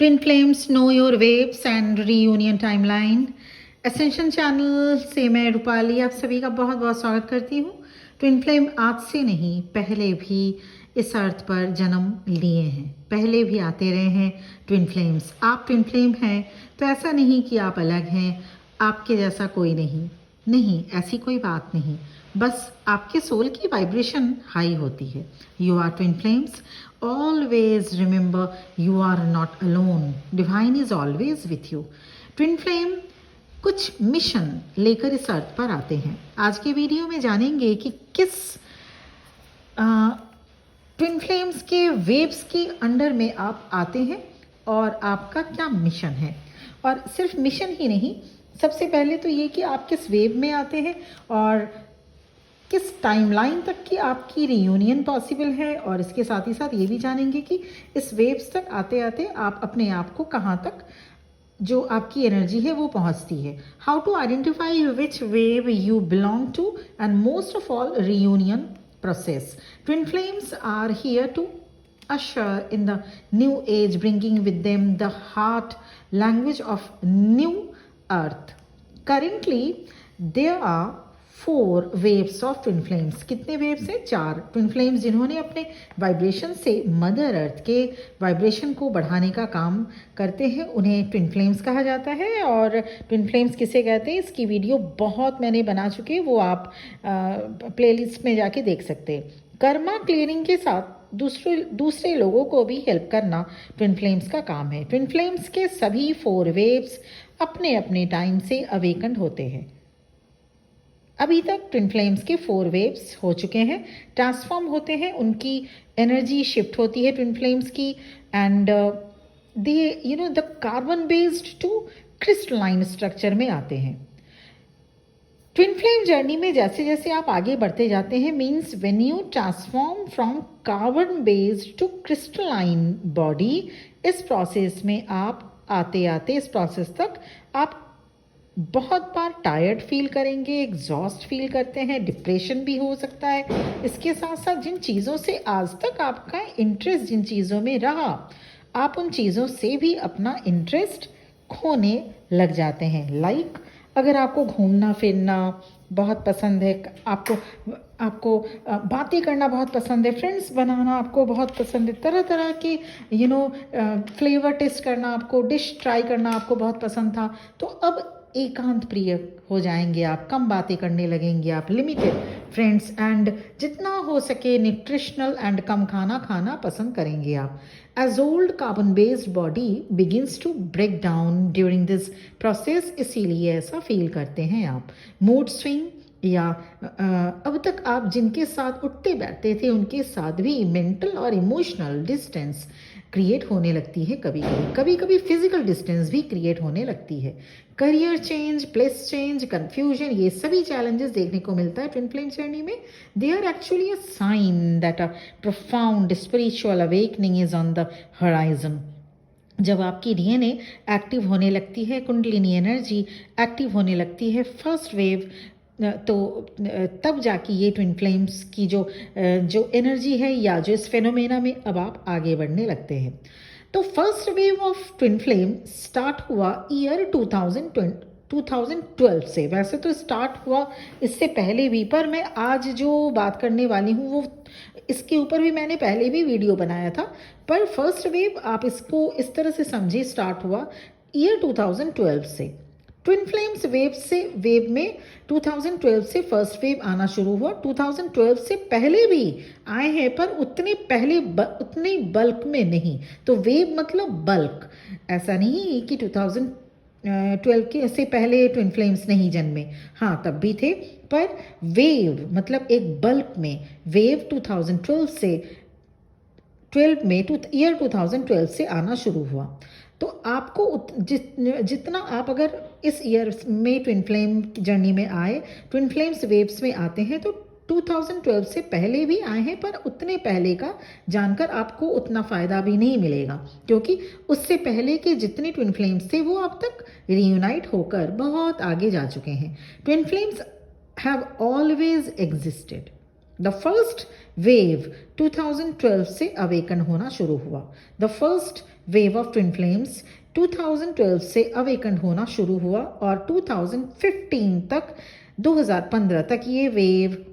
Twin flames know your waves and reunion timeline ascension channel से मैं रूपाली आप सभी का बहुत बहुत स्वागत करती हूँ। ट्विन फ्लेम आज से नहीं, पहले भी इस अर्थ पर जन्म लिए हैं, पहले भी आते रहे हैं ट्विन फ्लेम्स। आप ट्विन फ्लेम हैं तो ऐसा नहीं कि आप अलग हैं, आपके जैसा कोई नहीं, ऐसी कोई बात नहीं, बस आपके सोल की वाइब्रेशन हाई होती है। You are twin flames, always remember you are not alone, divine is always with you. Twin flame कुछ मिशन लेकर इस अर्थ पर आते हैं। आज के वीडियो में जानेंगे कि किस ट्विन फ्लेम्स के वेव्स के अंडर में आप आते हैं और आपका क्या मिशन है। और सिर्फ मिशन ही नहीं, सबसे पहले तो ये कि आप किस वेव में आते हैं और किस टाइमलाइन तक की आपकी रियूनियन पॉसिबल है। और इसके साथ ही साथ ये भी जानेंगे कि इस वेव्स तक आते आते आप अपने आप को कहाँ तक जो आपकी एनर्जी है वो पहुँचती है। How to identify which wave you belong to and most of all reunion process. Twin flames are here to usher in the new age, bringing with them the heart language of new earth. Currently there are 4 waves of twin flames. कितने waves हैं? 4 twin flames जिन्होंने अपने vibration से mother earth के vibration को बढ़ाने का काम करते हैं, उन्हें ट्विन फ्लेम्स कहा जाता है। और ट्विन फ्लेम्स किसे कहते हैं इसकी वीडियो बहुत मैंने बना चुके हैं, वो आप प्लेलिस्ट में जाके देख सकते हैं। कर्मा क्लियरिंग के साथ दूसरे लोगों को भी हेल्प करना ट्विन फ्लेम्स का काम है। ट्विन फ्लेम्स के सभी 4 वेव्स अपने अपने टाइम से अवेकन होते हैं। अभी तक ट्विन फ्लेम्स के 4 वेव्स हो चुके हैं, ट्रांसफॉर्म होते हैं, उनकी एनर्जी शिफ्ट होती है ट्विन फ्लेम्स की, and they the carbon based to crystalline structure में आते हैं। ट्विन फ्लेम जर्नी में जैसे जैसे आप आगे बढ़ते जाते हैं, means when you transform from carbon based to crystalline body, इस प्रोसेस में आप आते आते इस प्रोसेस तक आप बहुत बार टायर्ड फील करेंगे, एग्जॉस्ट फील करते हैं, डिप्रेशन भी हो सकता है। इसके साथ साथ जिन चीज़ों से आज तक आपका इंटरेस्ट जिन चीज़ों में रहा, आप उन चीज़ों से भी अपना इंटरेस्ट खोने लग जाते हैं। लाइक अगर आपको घूमना फिरना बहुत पसंद है, आपको बातें करना बहुत पसंद है, फ्रेंड्स बनाना आपको बहुत पसंद है, तरह तरह के फ्लेवर टेस्ट करना, आपको डिश ट्राई करना आपको बहुत पसंद था, तो अब एकांत प्रिय हो जाएंगे आप, कम बातें करने लगेंगे आप, लिमिटेड फ्रेंड्स, एंड जितना हो सके न्यूट्रिशनल एंड कम खाना खाना पसंद करेंगे आप। As old carbon based body begins to break down during this process, इसीलिए ऐसा फील करते हैं आप। मूड स्विंग या अब तक आप जिनके साथ उठते बैठते थे उनके साथ भी मेंटल और इमोशनल डिस्टेंस क्रिएट होने लगती है, कभी कभी फिजिकल डिस्टेंस भी क्रिएट होने लगती है। Career change, place change, confusion, ये सभी चैलेंजेस देखने को मिलता है ट्विन फ्लेम जर्नी में। They are actually a sign that a profound spiritual awakening is on the horizon. जब आपकी डीएनए एक्टिव होने लगती है, कुंडलिनी एनर्जी एक्टिव होने लगती है, फर्स्ट वेव, तो तब जाके ये ट्विन फ्लेम्स की जो एनर्जी है या जो इस फेनोमेना में अब आप आगे बढ़ने लगते हैं। तो first wave of twin flame start हुआ ईयर 2012 से। वैसे तो स्टार्ट हुआ इससे पहले भी, पर मैं आज जो बात करने वाली हूँ वो इसके ऊपर भी मैंने पहले भी वीडियो बनाया था, पर फर्स्ट वेव आप इसको इस तरह से समझिए, स्टार्ट हुआ ईयर 2012 से। ट्विन फ्लेम्स वेव में 2012 से फर्स्ट वेव आना शुरू हुआ। 2012 से पहले भी आए हैं, पर उतने बल्क में नहीं। तो वेव मतलब बल्क, ऐसा नहीं कि 2012 के से पहले ट्विन फ्लेम्स नहीं जन्मे, हाँ तब भी थे, पर वेव मतलब एक बल्क में वेव 2012 से आना शुरू हुआ। तो आपको जितना आप अगर इस ईयर में ट्विन फ्लेम जर्नी में आए, ट्विन फ्लेम्स वेव्स में आते हैं, तो 2012 से पहले भी आए हैं, पर उतने पहले का जानकर आपको उतना फ़ायदा भी नहीं मिलेगा, क्योंकि उससे पहले के जितने ट्विन फ्लेम्स थे वो अब तक रियूनाइट होकर बहुत आगे जा चुके हैं। Twin flames have always existed. The first wave 2012 से अवेकन होना शुरू हुआ। The first wave of twin flames 2012 से अवेकन होना शुरू हुआ और 2015 तक 2015 तक ये वेव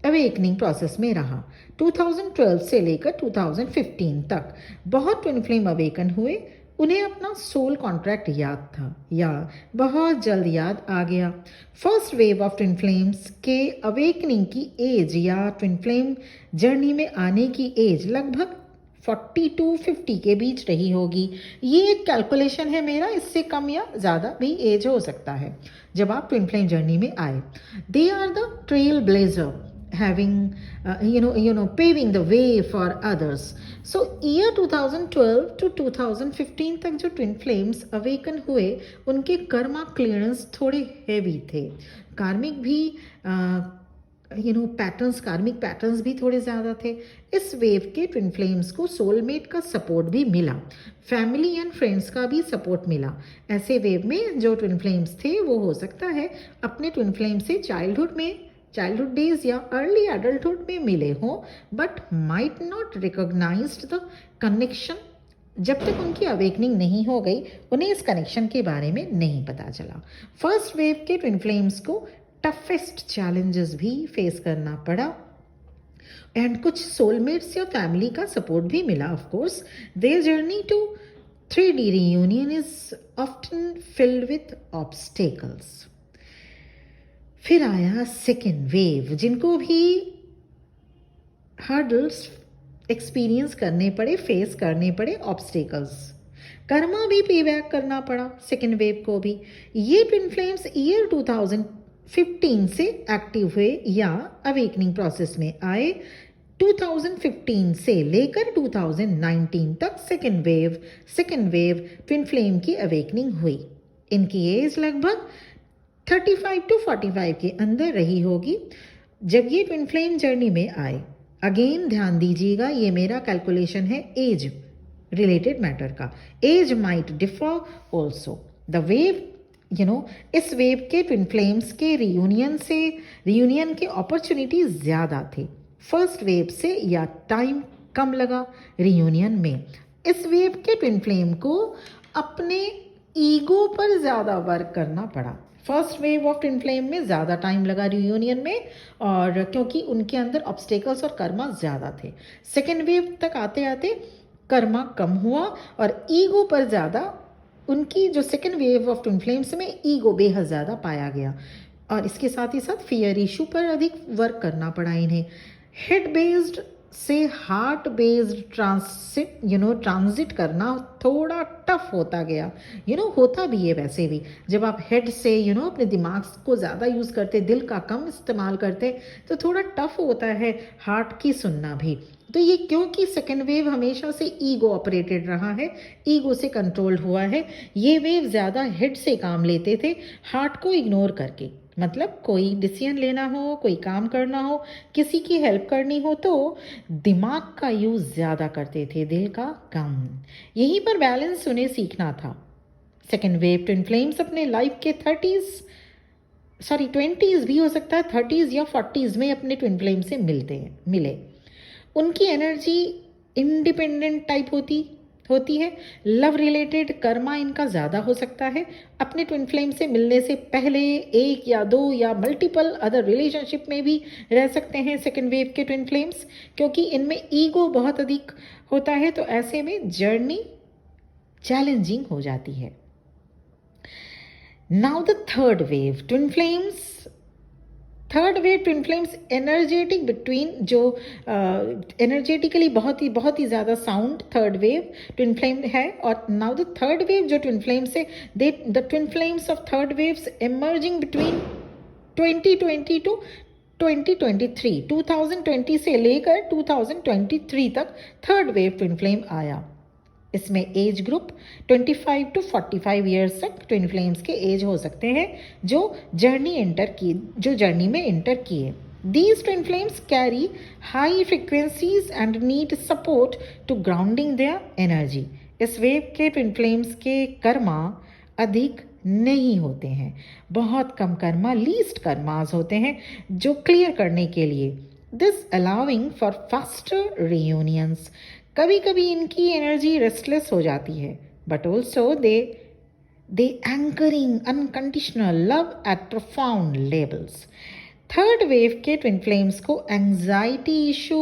अवेकनिंग प्रोसेस में रहा। 2012 से लेकर 2015 तक बहुत ट्विन फ्लेम अवेकन हुए। उन्हें अपना सोल कॉन्ट्रैक्ट याद था या बहुत जल्द याद आ गया। First wave of twin flames के अवेकनिंग की एज या ट्विन फ्लेम जर्नी में आने की एज लगभग 40 to 50 के बीच रही होगी। ये एक कैलकुलेशन है मेरा, इससे कम या ज़्यादा भी एज हो सकता है जब आप ट्विन फ्लेम जर्नी में आए। They are the trailblazer having paving the way for others. So year 2012 to 2015 तक जो ट्विन फ्लेम्स अवेकन हुए उनके कर्मा क्लियरेंस थोड़े हैवी थे। कार्मिक भी कार्मिक पैटर्न्स भी थोड़े ज़्यादा थे। इस वेव के ट्विन फ्लेम्स को सोलमेट का सपोर्ट भी मिला, फैमिली एंड फ्रेंड्स का भी सपोर्ट मिला। ऐसे वेव में जो ट्विन फ्लेम्स थे वो हो सकता है अपने ट्विन फ्लेम से चाइल्डहुड डेज या अर्ली एडल्टहुड में मिले हों, but might not recognized the connection. जब तक उनकी अवेकनिंग नहीं हो गई उन्हें इस कनेक्शन के बारे में नहीं पता चला। फर्स्ट वेव के ट्विन फ्लेम्स को टफेस्ट चैलेंजेस भी फेस करना पड़ा एंड कुछ सोलमेट्स या फैमिली का सपोर्ट भी मिला। Of course their journey to 3D reunion is often filled with obstacles. फिर आया सेकेंड वेव, जिनको भी हर्डल्स एक्सपीरियंस करने पड़े, फेस करने पड़े, ऑब्स्टेकल्स, कर्मा भी पे बैक करना पड़ा सेकेंड वेव को भी। ये ट्विन फ्लेम्स ईयर 2015 से एक्टिव हुए या अवेकनिंग प्रोसेस में आए। 2015 से लेकर 2019 तक सेकेंड वेव ट्विन फ्लेम की अवेकनिंग हुई। इनकी एज लगभग 35 to 45 के अंदर रही होगी जब ये ट्विन फ्लेम जर्नी में आए। अगेन ध्यान दीजिएगा, ये मेरा कैलकुलेशन है एज रिलेटेड मैटर का। Age might differ also. The wave इस वेव के ट्विन फ्लेम्स के रियूनियन के अपॉर्चुनिटी ज़्यादा थे फर्स्ट वेव से, या टाइम कम लगा रियूनियन में। इस वेव के ट्विन फ्लेम को अपने ईगो पर ज़्यादा वर्क करना पड़ा। First wave of twin flame में ज़्यादा टाइम लगा रियूनियन में, और क्योंकि उनके अंदर ऑब्स्टेकल्स और कर्मा ज़्यादा थे। सेकेंड वेव तक आते आते कर्मा कम हुआ और ईगो पर ज़्यादा, उनकी जो second wave of twin flames में ईगो बेहद ज़्यादा पाया गया, और इसके साथ ही साथ फियर इशू पर अधिक वर्क करना पड़ा इन्हें। हेड बेस्ड से हार्ट बेस्ड ट्रांजिट करना थोड़ा टफ होता गया। होता भी है वैसे भी, जब आप हेड से अपने दिमाग को ज़्यादा यूज़ करते, दिल का कम इस्तेमाल करते, तो थोड़ा टफ होता है हार्ट की सुनना भी। तो ये क्योंकि सेकेंड वेव हमेशा से ईगो ऑपरेटेड रहा है, ईगो से कंट्रोल्ड हुआ है। ये वेव ज़्यादा हेड से काम लेते थे, हार्ट को इग्नोर करके। मतलब कोई डिसीजन लेना हो, कोई काम करना हो, किसी की हेल्प करनी हो, तो दिमाग का यूज़ ज़्यादा करते थे, दिल का कम। यहीं पर बैलेंस उन्हें सीखना था। सेकेंड वेव ट्विन फ्लेम्स अपने लाइफ के 20s भी हो सकता है, 30s या 40s में अपने ट्विन फ्लेम से मिले। उनकी एनर्जी इंडिपेंडेंट टाइप होती है। लव रिलेटेड कर्मा इनका ज़्यादा हो सकता है। अपने ट्विन फ्लेम से मिलने से पहले 1 या 2 या मल्टीपल अदर रिलेशनशिप में भी रह सकते हैं सेकेंड वेव के ट्विन फ्लेम्स, क्योंकि इनमें ईगो बहुत अधिक होता है, तो ऐसे में जर्नी चैलेंजिंग हो जाती है। Now the third wave twin flames energetic between, जो एनर्जेटिकली बहुत ही ज़्यादा sound third wave twin flame है। और नाउ द थर्ड वेव जो ट्विन फ्लेम्स है, the twin flames of third waves emerging between 2020 to 2023, 2020 से लेकर 2023 तक थर्ड वेव ट्विन फ्लेम आया। इसमें एज ग्रुप 25 to 45 ईयर्स तक ट्विन फ्लेम्स के एज हो सकते हैं जो जर्नी में एंटर किए। These twin flames carry high frequencies and need support to grounding their energy. इस वेव के ट्विन फ्लेम्स के कर्मा अधिक नहीं होते हैं, बहुत कम कर्मा, लीस्ट कर्मास होते हैं जो क्लियर करने के लिए। This allowing for faster reunions. कभी कभी इनकी एनर्जी रेस्टलेस हो जाती है, but also they anchoring unconditional love at profound levels. Third wave के ट्विन फ्लेम्स को एंजाइटी इशू,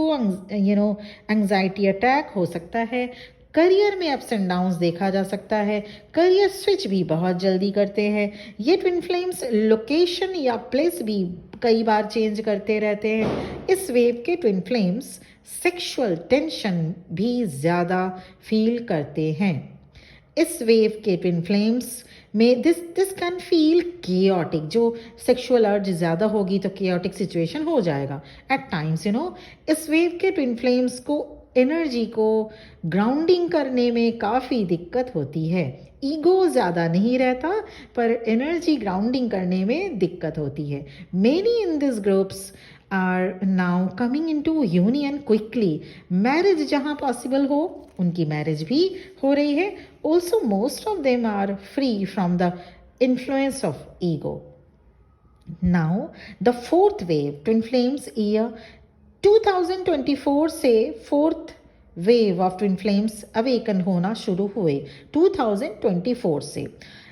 एंजाइटी अटैक हो सकता है। करियर में अप्स एंड डाउन्स देखा जा सकता है। करियर स्विच भी बहुत जल्दी करते हैं। ये ट्विन फ्लेम्स लोकेशन या प्लेस भी कई बार चेंज करते रहते हैं। इस वेव के ट्विन फ्लेम्स सेक्सुअल टेंशन भी ज़्यादा फील करते हैं। इस वेव के ट्विन फ्लेम्स में दिस कैन फील केओटिक। जो सेक्सुअल अर्ज ज़्यादा होगी तो केओटिक सिचुएशन हो जाएगा एट टाइम्स। इस वेव के ट्विन फ्लेम्स को एनर्जी को ग्राउंडिंग करने में काफ़ी दिक्कत होती है। ईगो ज़्यादा नहीं रहता, पर एनर्जी ग्राउंडिंग करने में दिक्कत होती है। Many in this groups are now coming into union quickly. Marriage जहाँ पॉसिबल हो उनकी मैरिज भी हो रही है। Also most of them are free from the influence of ego. Now the fourth wave twin flames year 2024 से fourth wave of twin flames awaken होना शुरू हुए 2024 से,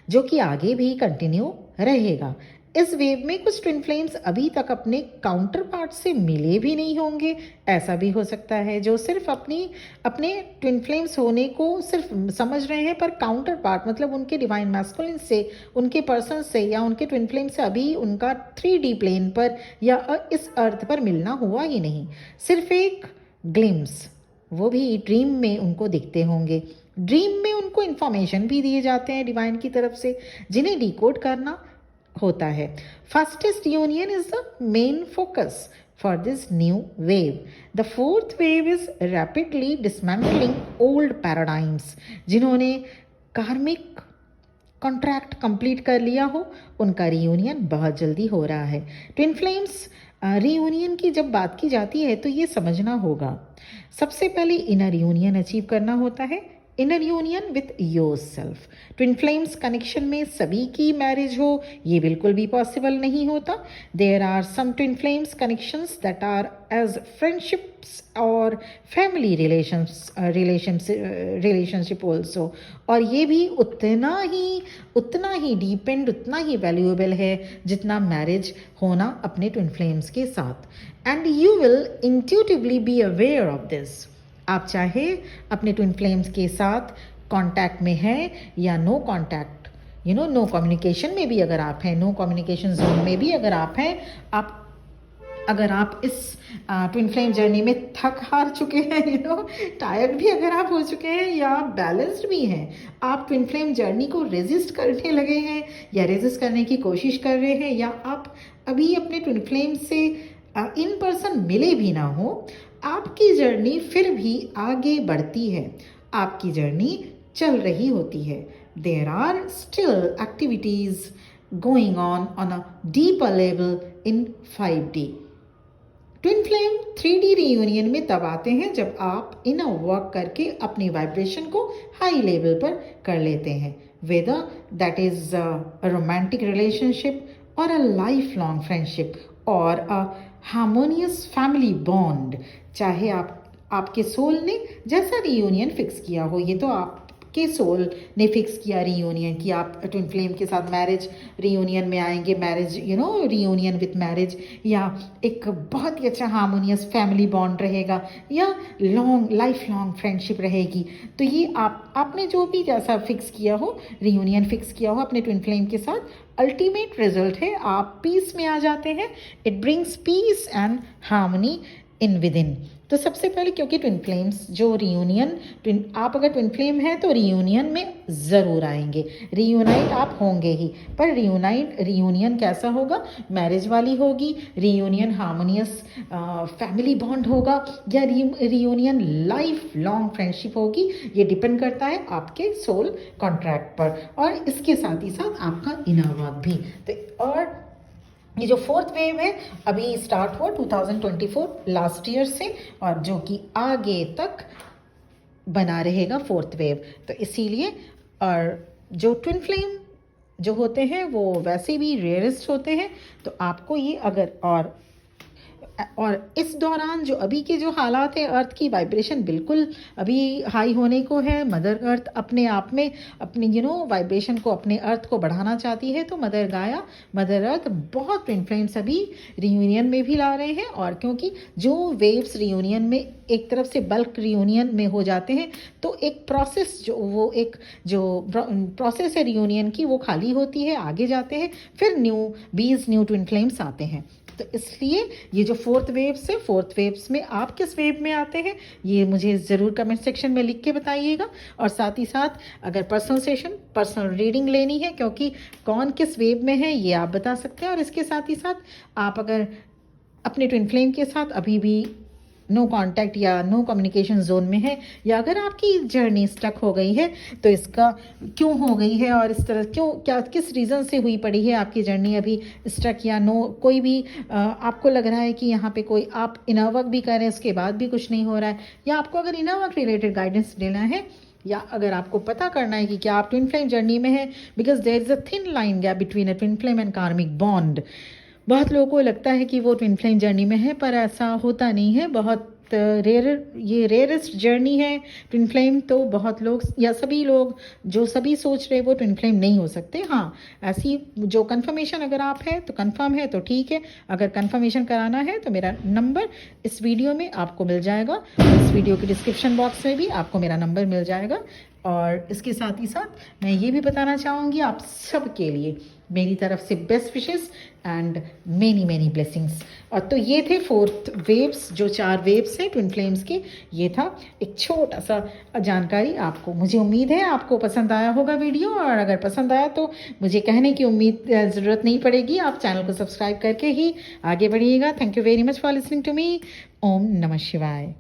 जो कि आगे भी कंटिन्यू रहेगा। इस वेव में कुछ ट्विन फ्लेम्स अभी तक अपने काउंटर पार्ट से मिले भी नहीं होंगे। ऐसा भी हो सकता है जो सिर्फ अपने ट्विन फ्लेम्स होने को सिर्फ समझ रहे हैं, पर काउंटर पार्ट मतलब उनके डिवाइन मैस्कुलिन से, उनके पर्सन से या उनके ट्विन फ्लेम से अभी उनका 3D प्लेन पर या इस अर्थ पर मिलना हुआ ही नहीं। सिर्फ एक ग्लिम्स, वो भी ड्रीम में उनको दिखते होंगे। ड्रीम में उनको इन्फॉर्मेशन भी दिए जाते हैं डिवाइन की तरफ से, जिन्हें डिकोड करना होता है। Fastest union is the main focus for this new wave. The fourth wave is rapidly dismantling old paradigms. जिन्होंने कार्मिक कॉन्ट्रैक्ट कंप्लीट कर लिया हो, उनका रीयूनियन बहुत जल्दी हो रहा है। ट्विन फ्लेम्स रीयूनियन की जब बात की जाती है तो ये समझना होगा, सबसे पहले इनर यूनियन अचीव करना होता है। Inner union with your self. Twin flames connection में सभी की मैरिज हो ये बिल्कुल भी पॉसिबल नहीं होता। There are some twin flames connections that are as friendships और फैमिली रिलेशनशिप ऑल्सो, और ये भी उतना ही डीपेंड, उतना ही वैल्यूएबल है जितना मैरिज होना अपने ट्विन फ्लेम्स के साथ। And you will intuitively be aware of this. आप चाहे अपने ट्विन फ्लेम्स के साथ कांटेक्ट में हैं या नो कांटेक्ट, नो कम्युनिकेशन में भी अगर आप हैं, नो कम्युनिकेशन जोन में भी अगर आप हैं, अगर आप इस ट्विन फ्लेम जर्नी में थक हार चुके हैं, टायर्ड भी अगर आप हो चुके हैं, या बैलेंस्ड भी हैं, आप ट्विन फ्लेम जर्नी को रेजिस्ट करने लगे हैं या रेजिस्ट करने की कोशिश कर रहे हैं, या आप अभी अपने ट्विन फ्लेम से इन पर्सन मिले भी ना हो, आपकी जर्नी फिर भी आगे बढ़ती है। आपकी जर्नी चल रही होती है। There are still activities going on a deeper level in 5D। Twin flame 3D reunion में तब आते हैं जब आप इनर वर्क करके अपनी वाइब्रेशन को हाई लेवल पर कर लेते हैं, whether that is a romantic relationship और अ लाइफ लॉन्ग फ्रेंडशिप और अ हार्मोनियस फैमिली बॉन्ड। चाहे आपके सोल ने जैसा रीयूनियन फिक्स किया हो, ये तो आपके सोल ने फिक्स किया रीयूनियन कि आप ट्विन फ्लेम के साथ मैरिज रीयूनियन में आएंगे, मैरिज रीयूनियन विथ मैरिज, या एक बहुत ही अच्छा हार्मोनियस फैमिली बॉन्ड रहेगा, या लाइफ लॉन्ग फ्रेंडशिप रहेगी। तो ये आपने जो भी जैसा फिक्स किया हो, रीयूनियन फिक्स किया हो अपने ट्विन फ्लेम के साथ, अल्टीमेट रिजल्ट है आप पीस में आ जाते हैं। It brings peace and harmony in with in. तो सबसे पहले, क्योंकि ट्विन फ्लेम्स जो आप अगर ट्विन फ्लेम है तो रीयूनियन में ज़रूर आएंगे, रीयूनाइट आप होंगे ही, पर रीयूनियन कैसा होगा? मैरिज वाली होगी, रीयूनियन हार्मोनियस फैमिली बॉन्ड होगा, या रीयूनियन लाइफ लॉन्ग फ्रेंडशिप होगी, ये डिपेंड करता है आपके सोल कॉन्ट्रैक्ट पर, और इसके साथ ही साथ आपका इनर वर्क भी। तो और ये जो फोर्थ वेव है अभी स्टार्ट हुआ 2024 लास्ट ईयर से, और जो कि आगे तक बना रहेगा फोर्थ वेव। तो इसीलिए, और जो ट्विन फ्लेम जो होते हैं वो वैसे भी रेयरेस्ट होते हैं, तो आपको ये अगर और और इस दौरान जो अभी के जो हालात हैं, अर्थ की वाइब्रेशन बिल्कुल अभी हाई होने को है। मदर अर्थ अपने आप में अपनी वाइब्रेशन को, अपने अर्थ को बढ़ाना चाहती है। तो मदर गाया, मदर अर्थ बहुत ट्विन फ्लेम्स अभी रियूनियन में भी ला रहे हैं। और क्योंकि जो वेव्स रियूनियन में एक तरफ से बल्क रियूनियन में हो जाते हैं, तो एक प्रोसेस जो प्रोसेस है रियूनियन की, वो खाली होती है, आगे जाते हैं, फिर न्यू ट्विन फ्लेम्स आते हैं। तो इसलिए ये जो फोर्थ वेव्स में आप किस वेव में आते हैं, ये मुझे ज़रूर कमेंट सेक्शन में लिख के बताइएगा। और साथ ही साथ अगर पर्सनल रीडिंग लेनी है, क्योंकि कौन किस वेव में है ये आप बता सकते हैं। और इसके साथ ही साथ आप अगर अपने ट्विन फ्लेम के साथ अभी भी नो कांटेक्ट या नो कम्युनिकेशन जोन में है, या अगर आपकी जर्नी स्टक हो गई है, तो इसका क्यों हो गई है और इस तरह किस रीज़न से हुई पड़ी है आपकी जर्नी अभी स्टक, या कोई भी आपको लग रहा है कि यहाँ पे कोई आप इनर वर्क भी कर रहे हैं, उसके बाद भी कुछ नहीं हो रहा है, या आपको अगर इनर वर्क रिलेटेड गाइडेंस लेना है, या अगर आपको पता करना है कि क्या आप ट्विन फ्लेम जर्नी में है, because there is a thin line gap between a twin flame and karmic bond. बहुत लोगों को लगता है कि वो ट्विन फ्लेम जर्नी में है, पर ऐसा होता नहीं है। बहुत रेयरेस्ट जर्नी है ट्विन फ्लेम। तो बहुत लोग या सभी लोग जो सभी सोच रहे वो ट्विन फ्लेम नहीं हो सकते। हाँ, ऐसी जो कंफर्मेशन अगर आप है तो कंफर्म है तो ठीक है। अगर कंफर्मेशन कराना है तो मेरा नंबर इस वीडियो में आपको मिल जाएगा, इस वीडियो के डिस्क्रिप्शन बॉक्स में भी आपको मेरा नंबर मिल जाएगा। और इसके साथ ही साथ मैं ये भी बताना चाहूँगी आप सब के लिए मेरी तरफ से best wishes and many blessings. और तो ये थे फोर्थ वेव्स, जो 4 वेव्स हैं ट्विन फ्लेम्स के। ये था एक छोटा सा जानकारी आपको। मुझे उम्मीद है आपको पसंद आया होगा वीडियो, और अगर पसंद आया तो मुझे कहने की ज़रूरत नहीं पड़ेगी, आप चैनल को सब्सक्राइब करके ही आगे बढ़िएगा। Thank you very much for listening to me. ओम नमः शिवाय।